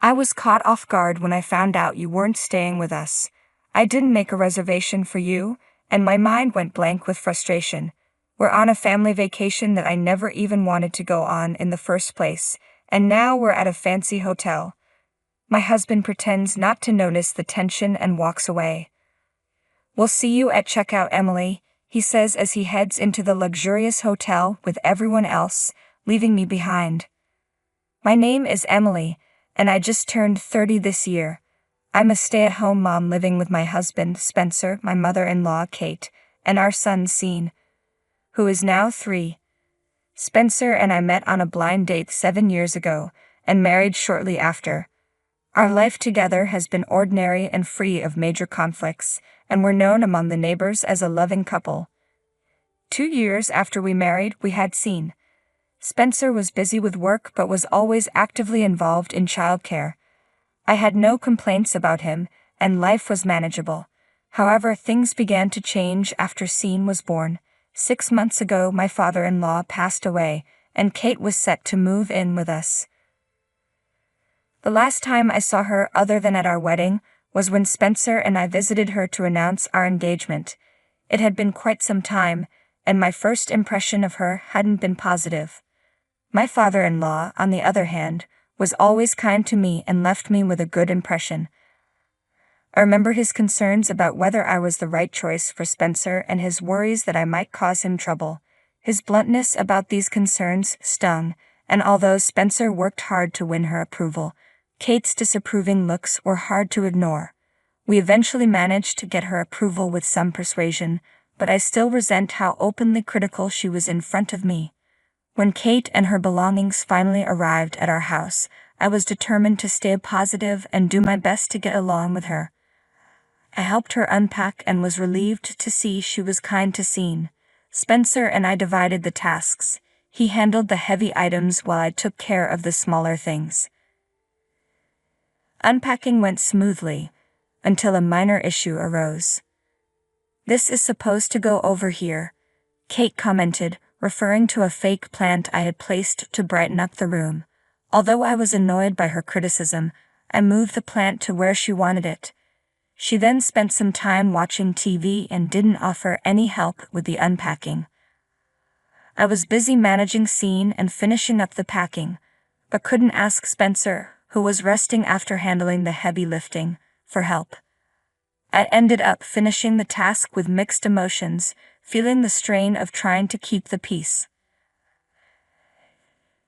I was caught off guard when I found out you weren't staying with us. I didn't make a reservation for you, and my mind went blank with frustration. We're on a family vacation that I never even wanted to go on in the first place, and now we're at a fancy hotel. My husband pretends not to notice the tension and walks away. "We'll see you at checkout, Emily," he says as he heads into the luxurious hotel with everyone else, leaving me behind. My name is Emily, and I just turned 30 this year. I'm a stay-at-home mom living with my husband, Spencer, my mother-in-law, Kate, and our son, Sean, who is now 3. Spencer and I met on a blind date 7 years ago, and married shortly after. Our life together has been ordinary and free of major conflicts, and we're known among the neighbors as a loving couple. 2 years after we married, we had Sean. Spencer was busy with work but was always actively involved in childcare. I had no complaints about him, and life was manageable. However, things began to change after Sean was born. 6 months ago, my father-in-law passed away, and Kate was set to move in with us. The last time I saw her other than at our wedding was when Spencer and I visited her to announce our engagement. It had been quite some time, and my first impression of her hadn't been positive. My father-in-law, on the other hand, was always kind to me and left me with a good impression. I remember his concerns about whether I was the right choice for Spencer and his worries that I might cause him trouble. His bluntness about these concerns stung, and although Spencer worked hard to win her approval, Kate's disapproving looks were hard to ignore. We eventually managed to get her approval with some persuasion, but I still resent how openly critical she was in front of me. When Kate and her belongings finally arrived at our house, I was determined to stay positive and do my best to get along with her. I helped her unpack and was relieved to see she was kind to Sean. Spencer and I divided the tasks. He handled the heavy items while I took care of the smaller things. Unpacking went smoothly, until a minor issue arose. "This is supposed to go over here," Kate commented, referring to a fake plant I had placed to brighten up the room. Although I was annoyed by her criticism, I moved the plant to where she wanted it. She then spent some time watching TV and didn't offer any help with the unpacking. I was busy managing Sean and finishing up the packing, but couldn't ask Spencer, who was resting after handling the heavy lifting, for help. I ended up finishing the task with mixed emotions, feeling the strain of trying to keep the peace.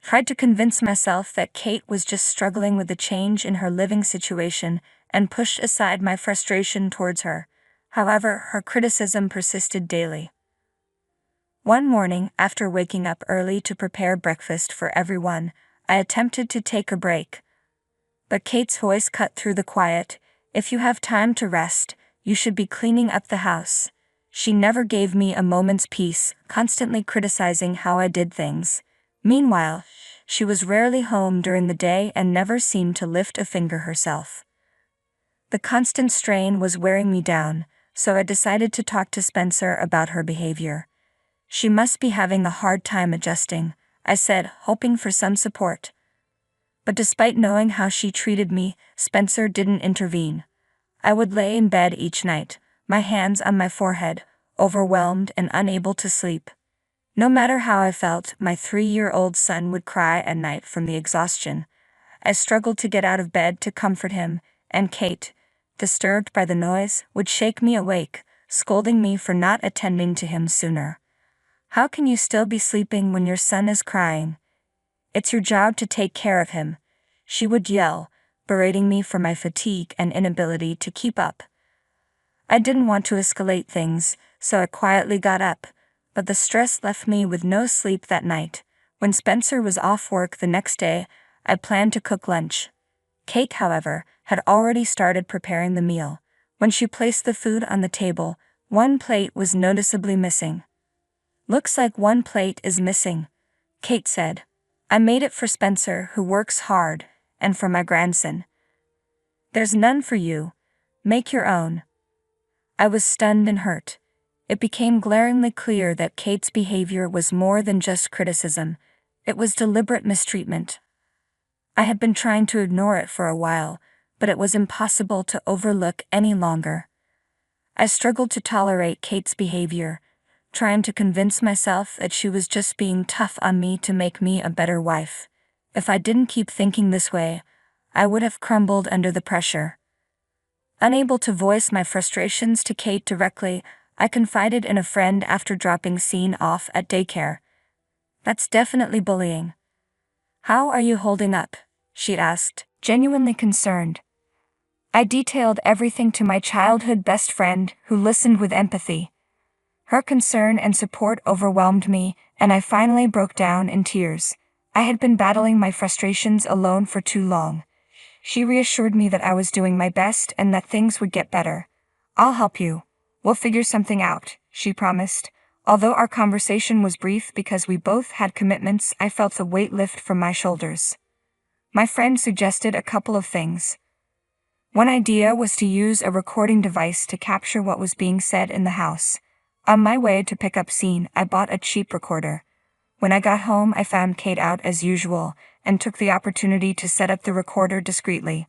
Tried to convince myself that Kate was just struggling with the change in her living situation and pushed aside my frustration towards her. However, her criticism persisted daily. One morning, after waking up early to prepare breakfast for everyone, I attempted to take a break. But Kate's voice cut through the quiet. "If you have time to rest, you should be cleaning up the house." She never gave me a moment's peace, constantly criticizing how I did things. Meanwhile, she was rarely home during the day and never seemed to lift a finger herself. The constant strain was wearing me down, so I decided to talk to Spencer about her behavior. "She must be having a hard time adjusting," I said, hoping for some support. But despite knowing how she treated me, Spencer didn't intervene. I would lay in bed each night, my hands on my forehead, overwhelmed and unable to sleep. No matter how I felt, my 3-year-old son would cry at night from the exhaustion. I struggled to get out of bed to comfort him, and Kate, disturbed by the noise, would shake me awake, scolding me for not attending to him sooner. "How can you still be sleeping when your son is crying? It's your job to take care of him," she would yell, berating me for my fatigue and inability to keep up. I didn't want to escalate things, so I quietly got up, but the stress left me with no sleep that night. When Spencer was off work the next day, I planned to cook lunch. Kate, however, had already started preparing the meal. When she placed the food on the table, one plate was noticeably missing. "Looks like one plate is missing," Kate said. "I made it for Spencer, who works hard, and for my grandson. There's none for you. Make your own." I was stunned and hurt. It became glaringly clear that Kate's behavior was more than just criticism. It was deliberate mistreatment. I had been trying to ignore it for a while, but it was impossible to overlook any longer. I struggled to tolerate Kate's behavior, trying to convince myself that she was just being tough on me to make me a better wife. If I didn't keep thinking this way, I would have crumbled under the pressure. Unable to voice my frustrations to Kate directly, I confided in a friend after dropping Scene off at daycare. "That's definitely bullying. How are you holding up?" she asked, genuinely concerned. I detailed everything to my childhood best friend, who listened with empathy. Her concern and support overwhelmed me, and I finally broke down in tears. I had been battling my frustrations alone for too long. She reassured me that I was doing my best and that things would get better. "I'll help you. We'll figure something out," she promised. Although our conversation was brief because we both had commitments, I felt the weight lift from my shoulders. My friend suggested a couple of things. One idea was to use a recording device to capture what was being said in the house. On my way to pick up Scene, I bought a cheap recorder. When I got home, I found Kate out as usual, and took the opportunity to set up the recorder discreetly.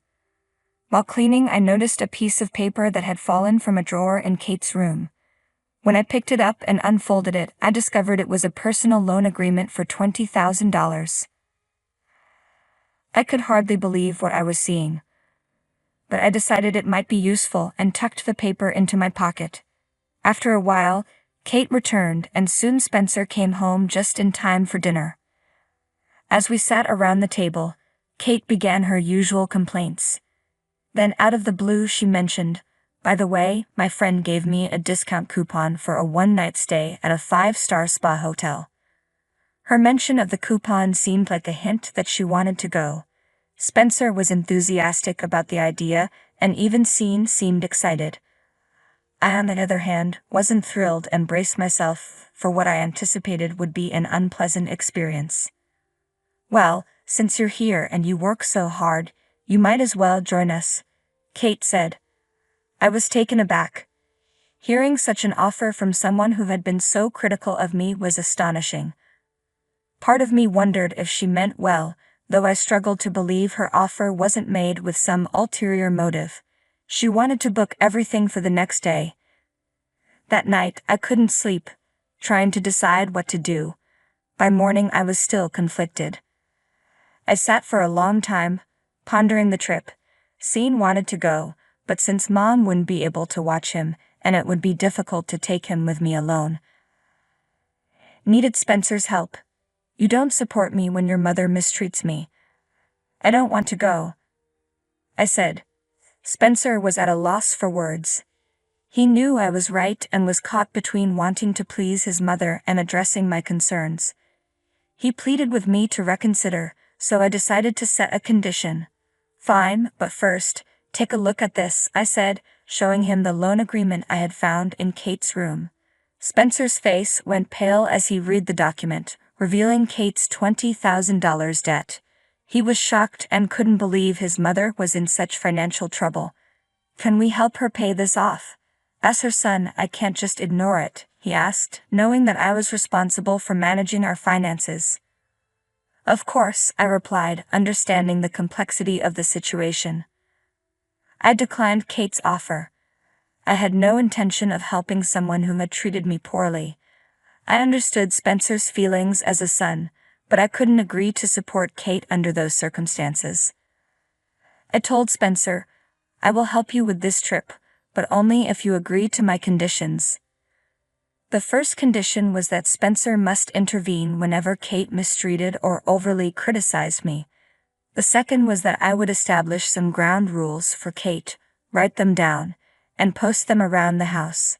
While cleaning, I noticed a piece of paper that had fallen from a drawer in Kate's room. When I picked it up and unfolded it, I discovered it was a personal loan agreement for $20,000. I could hardly believe what I was seeing, but I decided it might be useful and tucked the paper into my pocket. After a while, Kate returned, and soon Spencer came home just in time for dinner. As we sat around the table, Kate began her usual complaints. Then out of the blue she mentioned, "By the way, my friend gave me a discount coupon for a one-night stay at a 5-star spa hotel." Her mention of the coupon seemed like a hint that she wanted to go. Spencer was enthusiastic about the idea, and even Scene seemed excited. I, on the other hand, wasn't thrilled and braced myself for what I anticipated would be an unpleasant experience. "Well, since you're here and you work so hard, you might as well join us," Kate said. I was taken aback. Hearing such an offer from someone who had been so critical of me was astonishing. Part of me wondered if she meant well, though I struggled to believe her offer wasn't made with some ulterior motive. She wanted to book everything for the next day. That night, I couldn't sleep, trying to decide what to do. By morning, I was still conflicted. I sat for a long time, pondering the trip. Scene wanted to go, but since Mom wouldn't be able to watch him, and it would be difficult to take him with me alone, needed Spencer's help. "You don't support me when your mother mistreats me. I don't want to go," I said. Spencer was at a loss for words. He knew I was right and was caught between wanting to please his mother and addressing my concerns. He pleaded with me to reconsider, so I decided to set a condition. "Fine, but first, take a look at this," I said, showing him the loan agreement I had found in Kate's room. Spencer's face went pale as he read the document, revealing Kate's $20,000 debt. He was shocked and couldn't believe his mother was in such financial trouble. "Can we help her pay this off? As her son, I can't just ignore it," he asked, knowing that I was responsible for managing our finances. "Of course," I replied, understanding the complexity of the situation. I declined Kate's offer. I had no intention of helping someone who had treated me poorly. I understood Spencer's feelings as a son, but I couldn't agree to support Kate under those circumstances. I told Spencer, "I will help you with this trip, but only if you agree to my conditions." The first condition was that Spencer must intervene whenever Kate mistreated or overly criticized me. The second was that I would establish some ground rules for Kate, write them down, and post them around the house.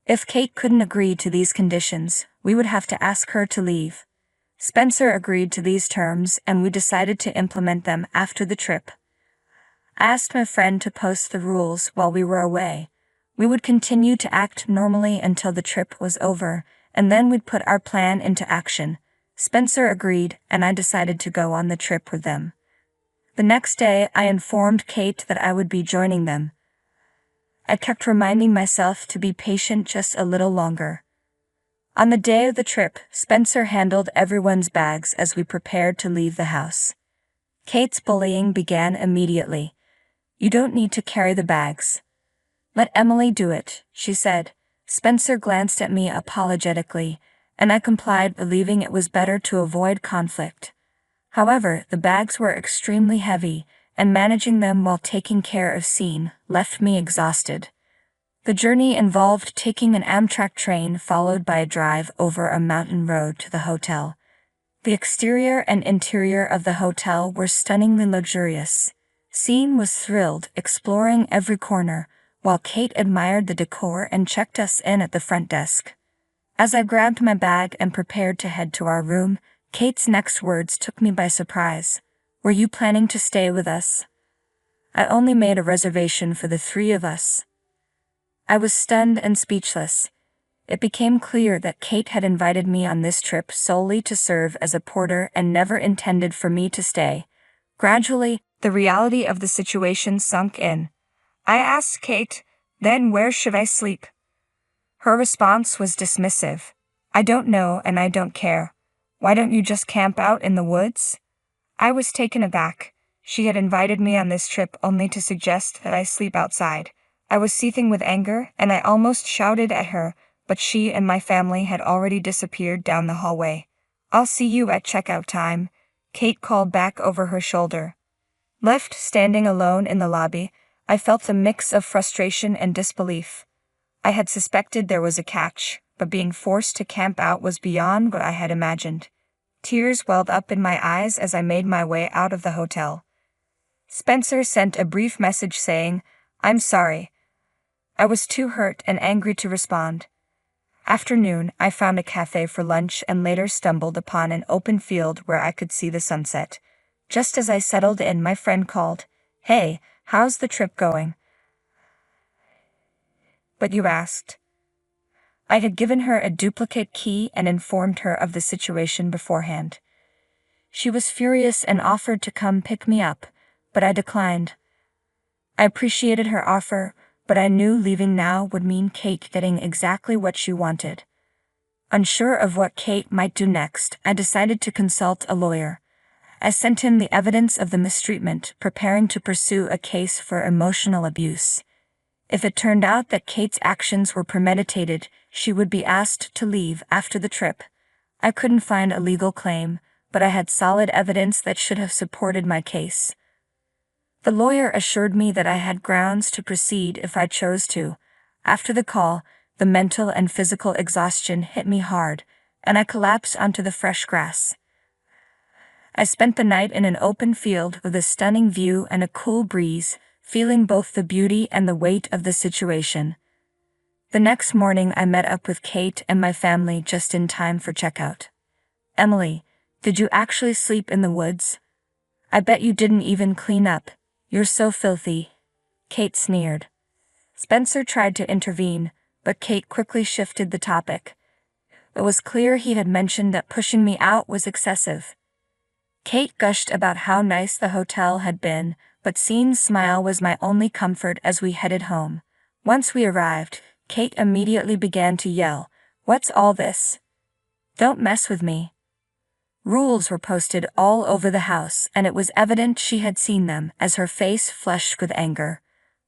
If Kate couldn't agree to these conditions, we would have to ask her to leave. Spencer agreed to these terms, and we decided to implement them after the trip. I asked my friend to post the rules while we were away. We would continue to act normally until the trip was over, and then we'd put our plan into action. Spencer agreed, and I decided to go on the trip with them. The next day, I informed Kate that I would be joining them. I kept reminding myself to be patient just a little longer. On the day of the trip, Spencer handled everyone's bags as we prepared to leave the house. Kate's bullying began immediately. "You don't need to carry the bags. Let Emily do it," she said. Spencer glanced at me apologetically, and I complied, believing it was better to avoid conflict. However, the bags were extremely heavy, and managing them while taking care of Scene left me exhausted. The journey involved taking an Amtrak train followed by a drive over a mountain road to the hotel. The exterior and interior of the hotel were stunningly luxurious. Scene was thrilled, exploring every corner, while Kate admired the decor and checked us in at the front desk. As I grabbed my bag and prepared to head to our room, Kate's next words took me by surprise. "Were you planning to stay with us? I only made a reservation for the three of us." I was stunned and speechless. It became clear that Kate had invited me on this trip solely to serve as a porter and never intended for me to stay. Gradually, the reality of the situation sunk in. I asked Kate, "Then where should I sleep?" Her response was dismissive. "I don't know and I don't care. Why don't you just camp out in the woods?" I was taken aback. She had invited me on this trip only to suggest that I sleep outside. I was seething with anger, and I almost shouted at her, but she and my family had already disappeared down the hallway. "I'll see you at checkout time," Kate called back over her shoulder. Left standing alone in the lobby, I felt a mix of frustration and disbelief. I had suspected there was a catch, but being forced to camp out was beyond what I had imagined. Tears welled up in my eyes as I made my way out of the hotel. Spencer sent a brief message saying, "I'm sorry." I was too hurt and angry to respond. After noon, I found a cafe for lunch and later stumbled upon an open field where I could see the sunset. Just as I settled in, my friend called, "Hey, how's the trip going?" "But you asked." I had given her a duplicate key and informed her of the situation beforehand. She was furious and offered to come pick me up, but I declined. I appreciated her offer, but I knew leaving now would mean Kate getting exactly what she wanted. Unsure of what Kate might do next, I decided to consult a lawyer. I sent him the evidence of the mistreatment, preparing to pursue a case for emotional abuse. If it turned out that Kate's actions were premeditated, she would be asked to leave after the trip. I couldn't find a legal claim, but I had solid evidence that should have supported my case. The lawyer assured me that I had grounds to proceed if I chose to. After the call, the mental and physical exhaustion hit me hard, and I collapsed onto the fresh grass. I spent the night in an open field with a stunning view and a cool breeze, feeling both the beauty and the weight of the situation. The next morning I met up with Kate and my family just in time for checkout. "Emily, did you actually sleep in the woods? I bet you didn't even clean up. You're so filthy," Kate sneered. Spencer tried to intervene, but Kate quickly shifted the topic. It was clear he had mentioned that pushing me out was excessive. Kate gushed about how nice the hotel had been, but Scene's smile was my only comfort as we headed home. Once we arrived, Kate immediately began to yell, "What's all this? Don't mess with me." Rules were posted all over the house, and it was evident she had seen them as her face flushed with anger.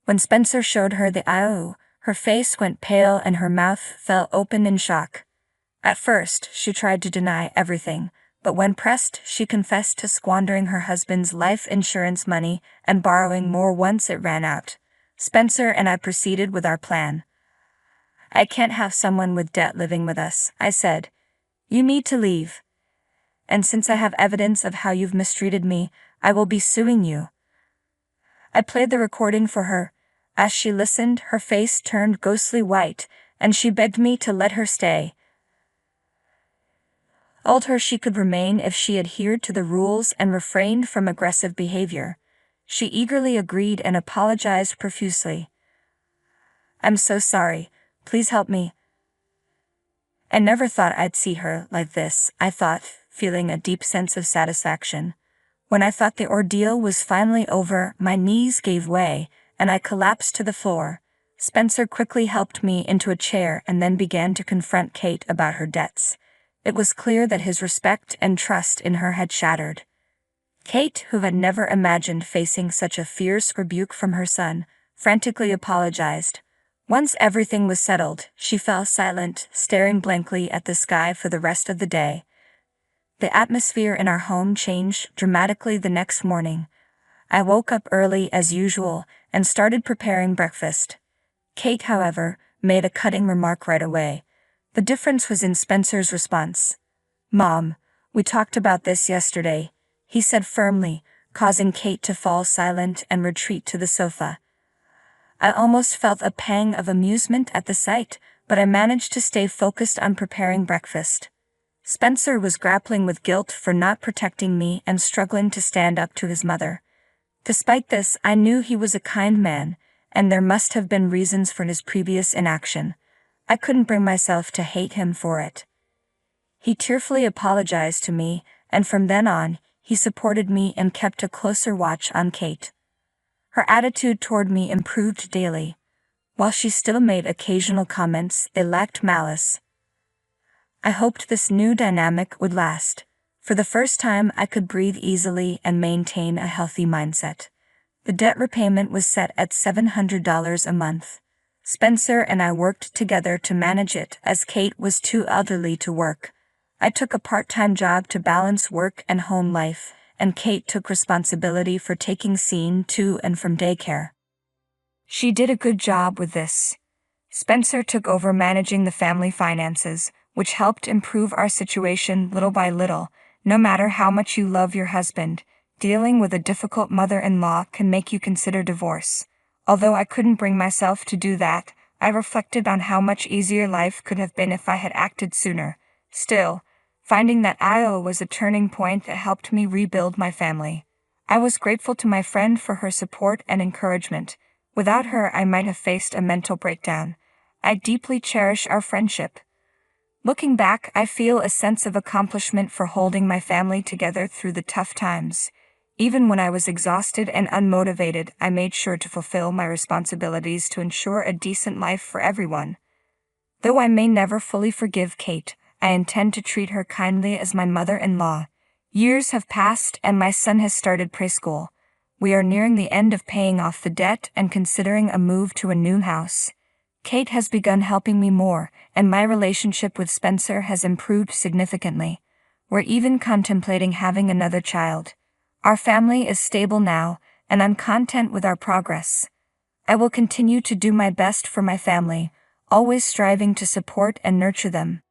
When Spencer showed her the IOU, her face went pale and her mouth fell open in shock. At first, she tried to deny everything, but when pressed, she confessed to squandering her husband's life insurance money and borrowing more once it ran out. Spencer and I proceeded with our plan. "I can't have someone with debt living with us," I said. "You need to leave. And since I have evidence of how you've mistreated me, I will be suing you." I played the recording for her. As she listened, her face turned ghostly white, and she begged me to let her stay. I told her she could remain if she adhered to the rules and refrained from aggressive behavior. She eagerly agreed and apologized profusely. "I'm so sorry. Please help me." I never thought I'd see her like this, I thought, feeling a deep sense of satisfaction. When I thought the ordeal was finally over, my knees gave way, and I collapsed to the floor. Spencer quickly helped me into a chair and then began to confront Kate about her debts. It was clear that his respect and trust in her had shattered. Kate, who had never imagined facing such a fierce rebuke from her son, frantically apologized. Once everything was settled, she fell silent, staring blankly at the sky for the rest of the day. The atmosphere in our home changed dramatically the next morning. I woke up early as usual and started preparing breakfast. Kate, however, made a cutting remark right away. The difference was in Spencer's response. "Mom, we talked about this yesterday," he said firmly, causing Kate to fall silent and retreat to the sofa. I almost felt a pang of amusement at the sight, but I managed to stay focused on preparing breakfast. Spencer was grappling with guilt for not protecting me and struggling to stand up to his mother. Despite this, I knew he was a kind man, and there must have been reasons for his previous inaction. I couldn't bring myself to hate him for it. He tearfully apologized to me, and from then on, he supported me and kept a closer watch on Kate. Her attitude toward me improved daily. While she still made occasional comments, they lacked malice. I hoped this new dynamic would last. For the first time, I could breathe easily and maintain a healthy mindset. The debt repayment was set at $700 a month. Spencer and I worked together to manage it as Kate was too elderly to work. I took a part-time job to balance work and home life, and Kate took responsibility for taking Sean to and from daycare. She did a good job with this. Spencer took over managing the family finances, which helped improve our situation little by little. No matter how much you love your husband, dealing with a difficult mother-in-law can make you consider divorce. Although I couldn't bring myself to do that, I reflected on how much easier life could have been if I had acted sooner. Still, finding that Io was a turning point that helped me rebuild my family. I was grateful to my friend for her support and encouragement. Without her, I might have faced a mental breakdown. I deeply cherish our friendship. Looking back, I feel a sense of accomplishment for holding my family together through the tough times. Even when I was exhausted and unmotivated, I made sure to fulfill my responsibilities to ensure a decent life for everyone. Though I may never fully forgive Kate, I intend to treat her kindly as my mother-in-law. Years have passed and my son has started preschool. We are nearing the end of paying off the debt and considering a move to a new house. Kate has begun helping me more, and my relationship with Spencer has improved significantly. We're even contemplating having another child. Our family is stable now, and I'm content with our progress. I will continue to do my best for my family, always striving to support and nurture them.